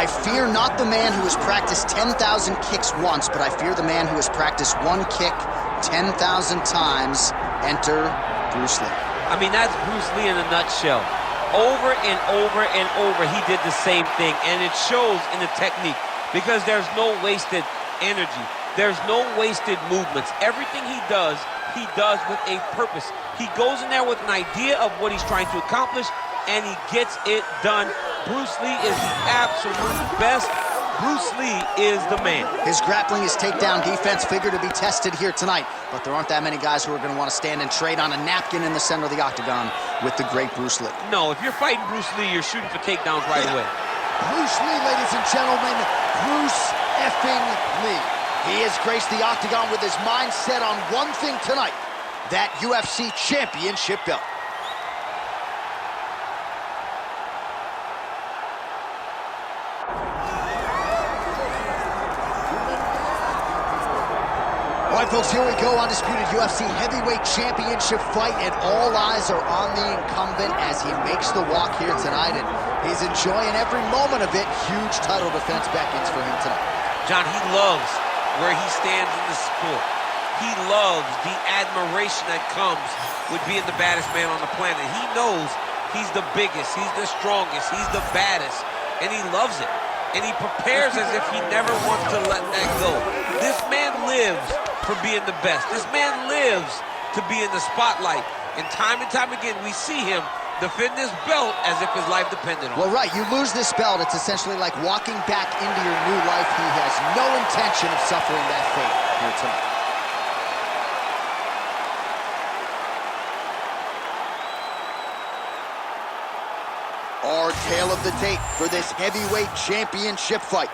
I fear not the man who has practiced 10,000 kicks once, but I fear the man who has practiced one kick 10,000 times. Enter Bruce Lee. I mean, that's Bruce Lee in a nutshell. Over and over and over, he did the same thing, and it shows in the technique because there's no wasted energy. There's no wasted movements. Everything he does with a purpose. He goes in there with an idea of what he's trying to accomplish, and he gets it done. Bruce Lee is the absolute best. Bruce Lee is the man. His grappling, his takedown defense figure to be tested here tonight, but there aren't that many guys who are going to want to stand and trade on a napkin in the center of the octagon with the great Bruce Lee. No, if you're fighting Bruce Lee, you're shooting for takedowns right away. Bruce Lee, ladies and gentlemen, Bruce effing Lee. He has graced the octagon with his mind set on one thing tonight, that UFC championship belt. All right, folks, here we go. Undisputed UFC heavyweight championship fight, and all eyes are on the incumbent as he makes the walk here tonight, and he's enjoying every moment of it. Huge title defense beckons for him tonight. John, he loves where he stands in the sport. He loves the admiration that comes with being the baddest man on the planet. He knows he's the biggest, he's the strongest, he's the baddest, and he loves it. And he prepares as if he never wants to let that go. This man lives for being the best. This man lives to be in the spotlight. And time again, we see him defend this belt as if his life depended on it. Well, right, you lose this belt, it's essentially like walking back into your new life. He has no intention of suffering that fate here tonight. Our tale of the tape for this heavyweight championship fight.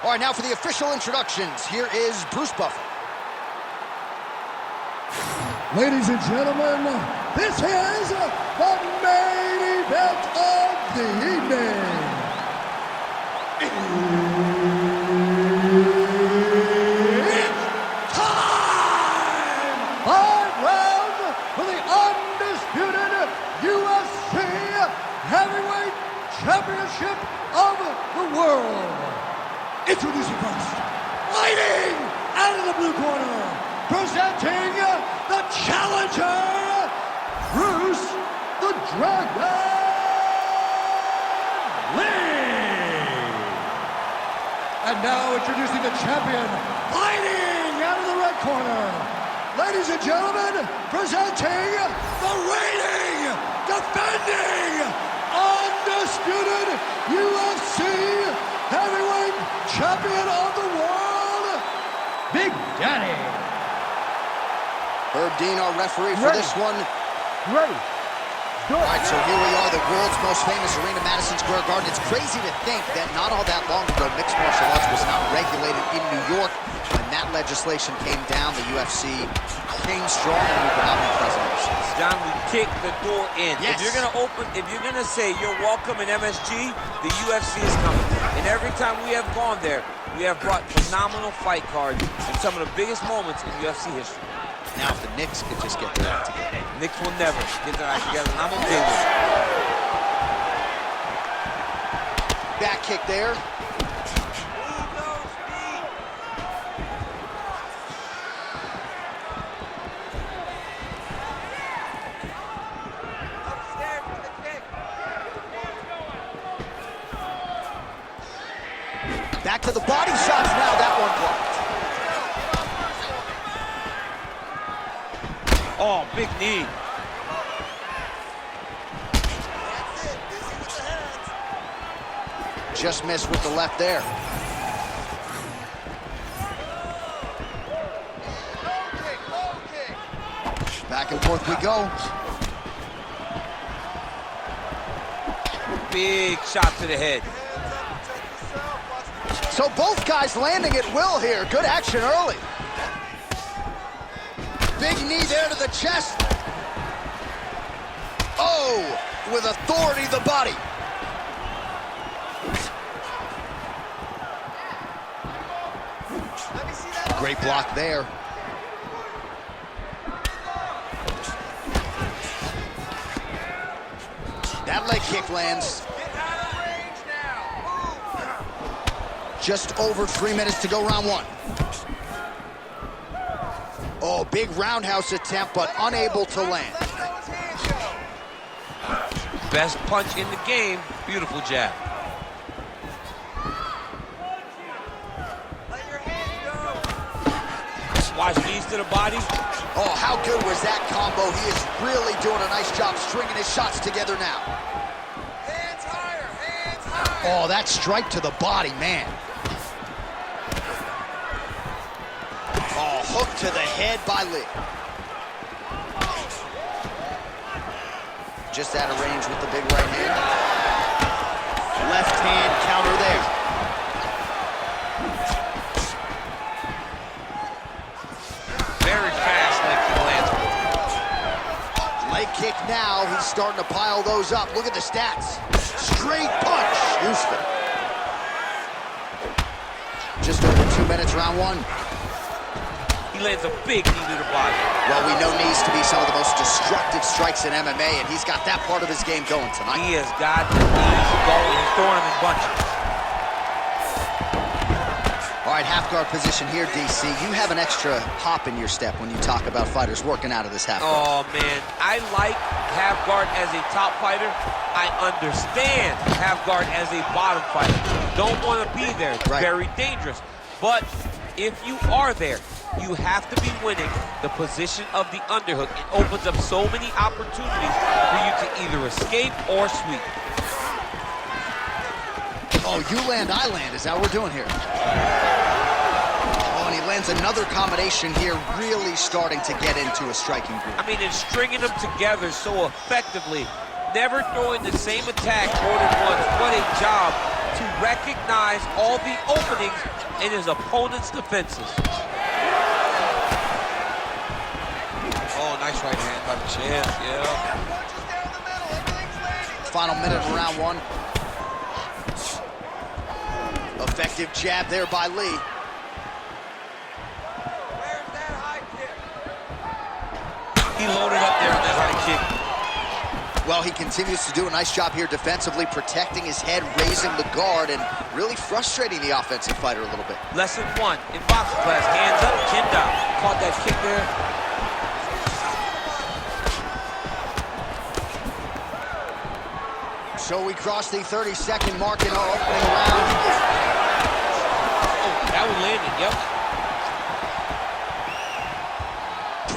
All right, now for the official introductions, here is Bruce Buffer. Ladies and gentlemen, this is the main event of the evening. It's time! 5 rounds for the undisputed UFC Heavyweight Championship of the world. Introducing first, fighting out of the blue corner, presenting the challenger, Bruce the Dragon Lee. And now introducing the champion, fighting out of the red corner, ladies and gentlemen, presenting the reigning, defending, undisputed UFC heavyweight champion of the world, Big Daddy. Herb Dean, our referee for this one. Ready. All right, so here we are, the world's most famous arena, Madison Square Garden. It's crazy to think that not all that long ago, mixed martial arts was not regulated in New York. When that legislation came down, the UFC came strong, and we've been out in present ever since. John, we kick the door in. Yes. If you're gonna say you're welcome in MSG, the UFC is coming. And every time we have gone there, we have brought phenomenal fight cards and some of the biggest moments in UFC history. Now, if the Knicks could just get their act together. Knicks will never get their act together, and I'm okay with it. Back kick there. Back to the body shots now, that one blocked. Oh, big knee. Just missed with the left there. Back and forth we go. Big shot to the head. So both guys landing at will here. Good action early. Big knee there to the chest. Oh, with authority the body. Great block there. That leg kick lands. Just over 3 minutes to go, round one. Oh, big roundhouse attempt, but unable to land. Best punch in the game. Beautiful jab. Watch knees to the body. Oh, how good was that combo? He is really doing a nice job stringing his shots together now. Hands higher, hands higher. Oh, that strike to the body, man. Oh, hook to the head by Lee. Just out of range with the big right hand. Left hand counter there. Kick now, he's starting to pile those up. Look at the stats. Straight punch, Houston. Just over 2 minutes, round one. He lands a big knee to the body. Well, we know knees to be some of the most destructive strikes in MMA, and he's got that part of his game going tonight. He has got the knees going. He's throwing them in bunches. All right, half guard position here, DC. You have an extra hop in your step when you talk about fighters working out of this half guard. Oh, man. I like half guard as a top fighter. I understand half guard as a bottom fighter. Don't want to be there. It's very dangerous. But if you are there, you have to be winning the position of the underhook. It opens up so many opportunities for you to either escape or sweep. Oh, you land, I land. Is that what we're doing here? Oh, and he lands another combination here, really starting to get into a striking group. I mean, and stringing them together so effectively, never throwing the same attack more than once. What a job to recognize all the openings in his opponent's defenses. Oh, nice right hand by the chest, yeah. Final minute of round one. Effective jab there by Lee. Where's that high kick? He loaded up there on that high kick. Well, he continues to do a nice job here defensively, protecting his head, raising the guard, and really frustrating the offensive fighter a little bit. Lesson one in boxing class, hands up, chin down. Caught that kick there. So we cross the 30-second mark in our opening round. Oh, that was landed, yep.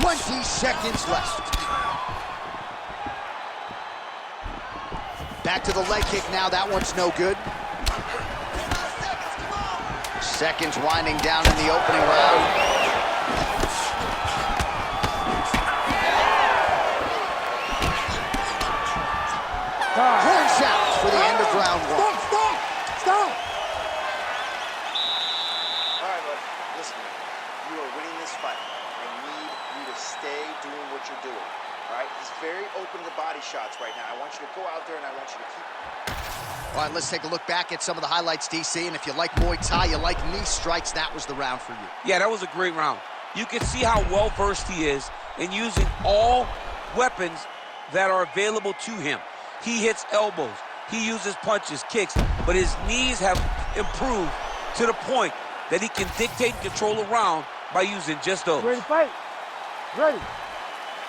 20 seconds left. Back to the leg kick now. That one's no good. Seconds winding down in the opening round. Horn sounds for the end of round one. Stop! All right, bud. Listen, you are winning this fight. I need you to stay doing what you're doing. All right? He's very open to the body shots right now. I want you to go out there and I want you to keep... All right, let's take a look back at some of the highlights, DC. And if you like Muay Thai, you like knee strikes, that was the round for you. Yeah, that was a great round. You can see how well-versed he is in using all weapons that are available to him. He hits elbows, he uses punches, kicks, but his knees have improved to the point that he can dictate and control a round by using just those. Ready to fight? Ready.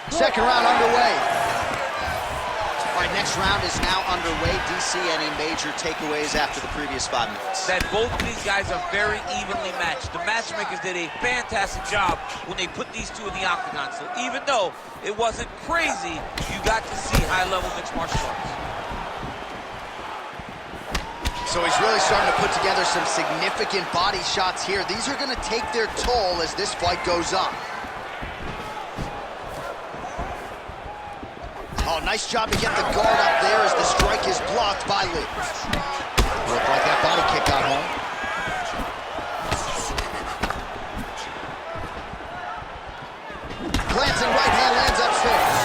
Second round underway. All right, next round is now underway. DC, any major takeaways after the previous 5 minutes? That both of these guys are very evenly matched. The matchmakers did a fantastic job when they put these two in the octagon. So even though it wasn't crazy, you got to see high-level mixed martial arts. So he's really starting to put together some significant body shots here. These are going to take their toll as this fight goes on. Oh, nice job to get the guard up there as the strike is blocked by Lee. Looked like that body kick got home. Glancing right hand lands upstairs.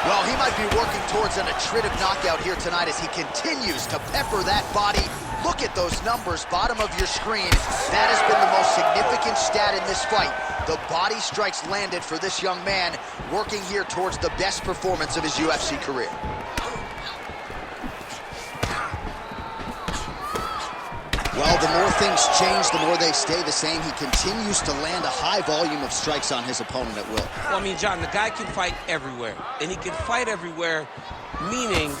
Well, he might be working towards an attritive knockout here tonight as he continues to pepper that body. Look at those numbers, bottom of your screen. That has been the most significant stat in this fight. The body strikes landed for this young man, working here towards the best performance of his UFC career. Well, the more things change, the more they stay the same. He continues to land a high volume of strikes on his opponent at will. Well, I mean, John, the guy can fight everywhere. And he can fight everywhere, meaning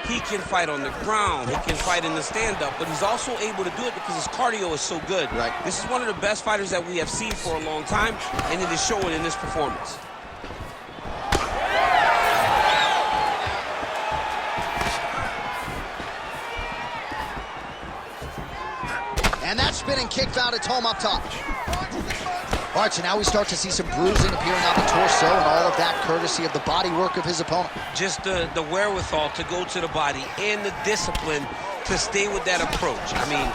he can fight on the ground, he can fight in the stand-up, but he's also able to do it because his cardio is so good. Right. This is one of the best fighters that we have seen for a long time, and it is showing in this performance. And that spinning kick found its home up top. All right, so now we start to see some bruising appearing on the torso, and all of that courtesy of the body work of his opponent. Just the wherewithal to go to the body and the discipline to stay with that approach. I mean,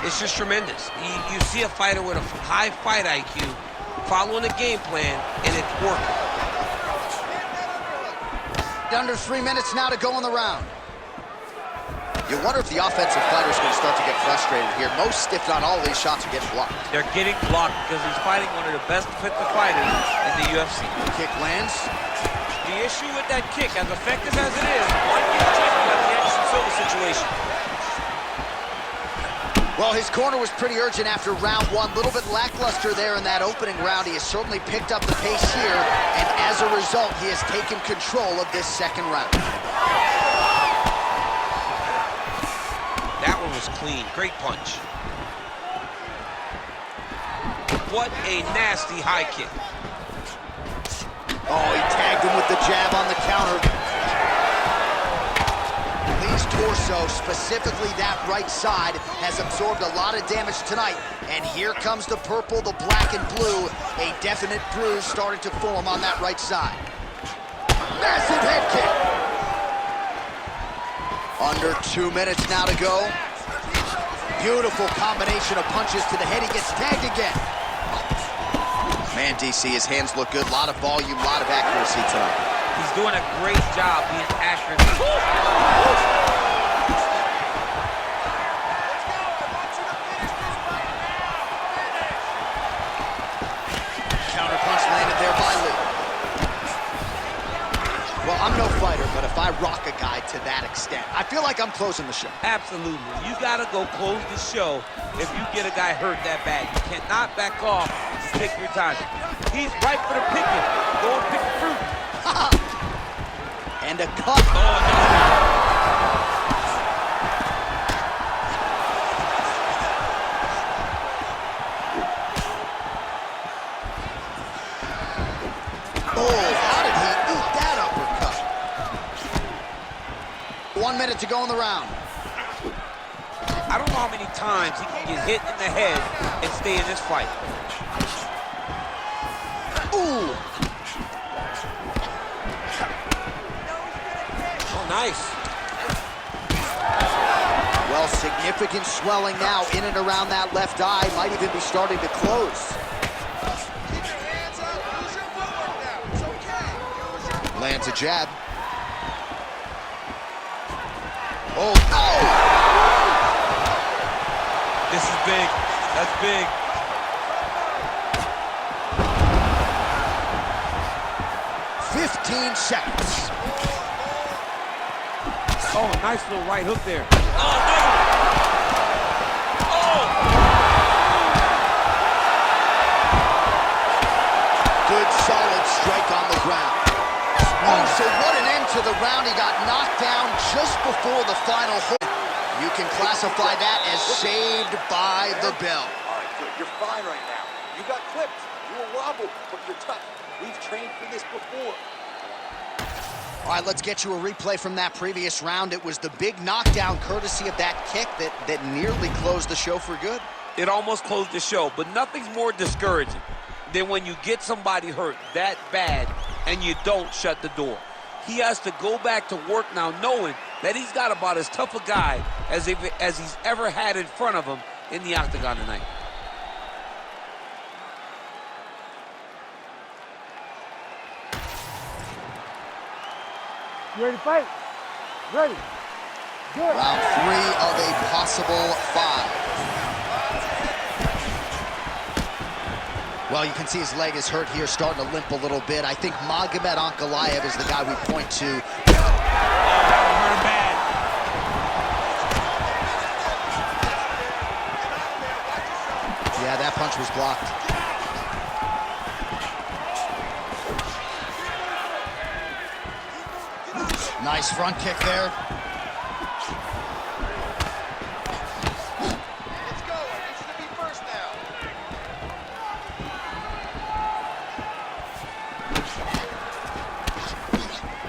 it's just tremendous. You see a fighter with a high fight IQ following a game plan, and it's working. Under 3 minutes now to go in the round. You wonder if the offensive fighter is going to start to get frustrated here. Most, if not all, of these shots are getting blocked. They're getting blocked because he's fighting one of the best defensive fighters in the UFC. Kick lands. The issue with that kick, as effective as it is, one gets tricky out of the Anderson Silva situation. Well, his corner was pretty urgent after round one. A little bit lackluster there in that opening round. He has certainly picked up the pace here, and as a result, he has taken control of this second round. That one was clean. Great punch. What a nasty high kick. Oh, he tagged him with the jab on the counter. Lee's torso, specifically that right side, has absorbed a lot of damage tonight. And here comes the purple, the black, and blue. A definite bruise starting to form on that right side. Massive head kick. Under 2 minutes now to go. Beautiful combination of punches to the head. He gets tagged again. Man, DC, his hands look good. A lot of volume, a lot of accuracy tonight. He's doing a great job being accurate. Counter punch landed there by Lee. Well, I'm no fighter, but if I rock a guy to that extent, I feel like I'm closing the show. Absolutely. You gotta go close the show if you get a guy hurt that bad. You cannot back off and take your time. He's ripe for the picking. Go and pick the fruit. And a cut. Oh, no. Oh, how did he eat that uppercut? 1 minute to go in the round. I don't know how many times he can get hit in the head and stay in this fight. Ooh. Oh, nice. Well, significant swelling now in and around that left eye. Might even be starting to close. Keep your hands up. Use your footwork now. It's okay. Use your... Lands a jab. Oh, oh! This is big. That's big. "15 seconds. Oh, nice little right hook there. Oh, no! Oh! Good, solid strike on the ground. Oh, so what an end to the round. He got knocked down just before the final hold. You can classify that as saved by the bell. All right, good. You're fine right now. You got clipped. You were wobbled, but you're tough. We've trained for this before. All right, let's get you a replay from that previous round. It was the big knockdown courtesy of that kick that nearly closed the show for good. It almost closed the show, but nothing's more discouraging than when you get somebody hurt that bad and you don't shut the door. He has to go back to work now knowing that he's got about as tough a guy as he's ever had in front of him in the octagon tonight. You ready to fight? Ready. Good. Round 3 of a possible 5. Well, you can see his leg is hurt here, starting to limp a little bit. I think Magomed Ankalaev is the guy we point to. That hurt bad. punch was blocked. Nice front kick there. Let's go. It needs to be first now.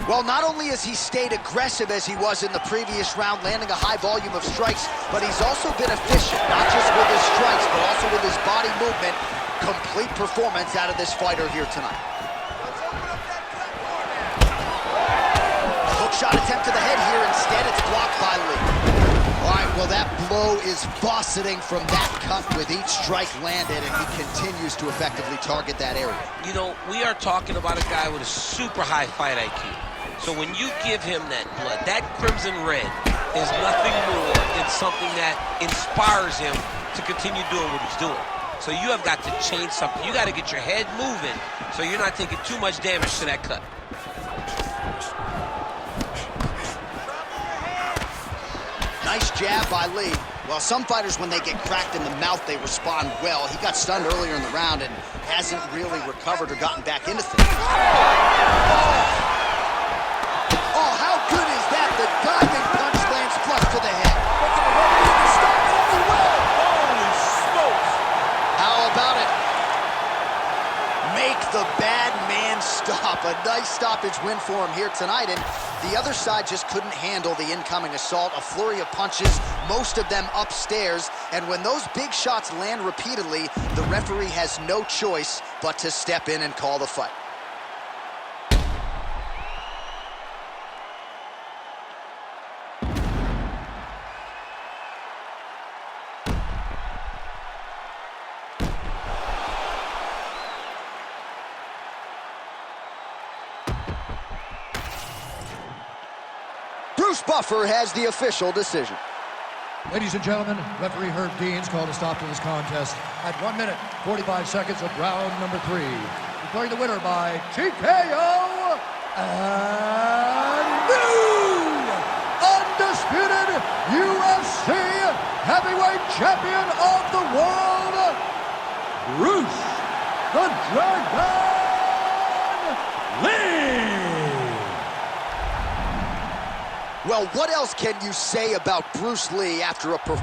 Well, not only has he stayed aggressive as he was in the previous round, landing a high volume of strikes, but he's also been efficient, not just with his strikes, but also with his body movement. Complete performance out of this fighter here tonight. Let's open up that cut more now. Hook shot attempt to the head here. Instead, it's blocked by Lee. All right, well, that blow is buffeting from that cut with each strike landed, and he continues to effectively target that area. You know, we are talking about a guy with a super high fight IQ. So when you give him that blood, that crimson red is nothing more than something that inspires him to continue doing what he's doing. So you have got to change something. You got to get your head moving so you're not taking too much damage to that cut. Nice jab by Lee. Well, some fighters, when they get cracked in the mouth, they respond well. He got stunned earlier in the round and hasn't really recovered or gotten back into things. Oh, how good is that? The diving punch lands flush to the head. Holy smokes! How about it? Make the bad man stop. A nice stoppage win for him here tonight, and the other side just couldn't handle the incoming assault. A flurry of punches, most of them upstairs, and when those big shots land repeatedly, the referee has no choice but to step in and call the fight. Bruce Buffer has the official decision. Ladies and gentlemen, referee Herb Deans called a stop to this contest at 1 minute, 45 seconds of round number 3. Declaring the winner by TKO and new undisputed UFC heavyweight champion of the world, Bruce the Dragon Lee. Well, what else can you say about Bruce Lee after a performance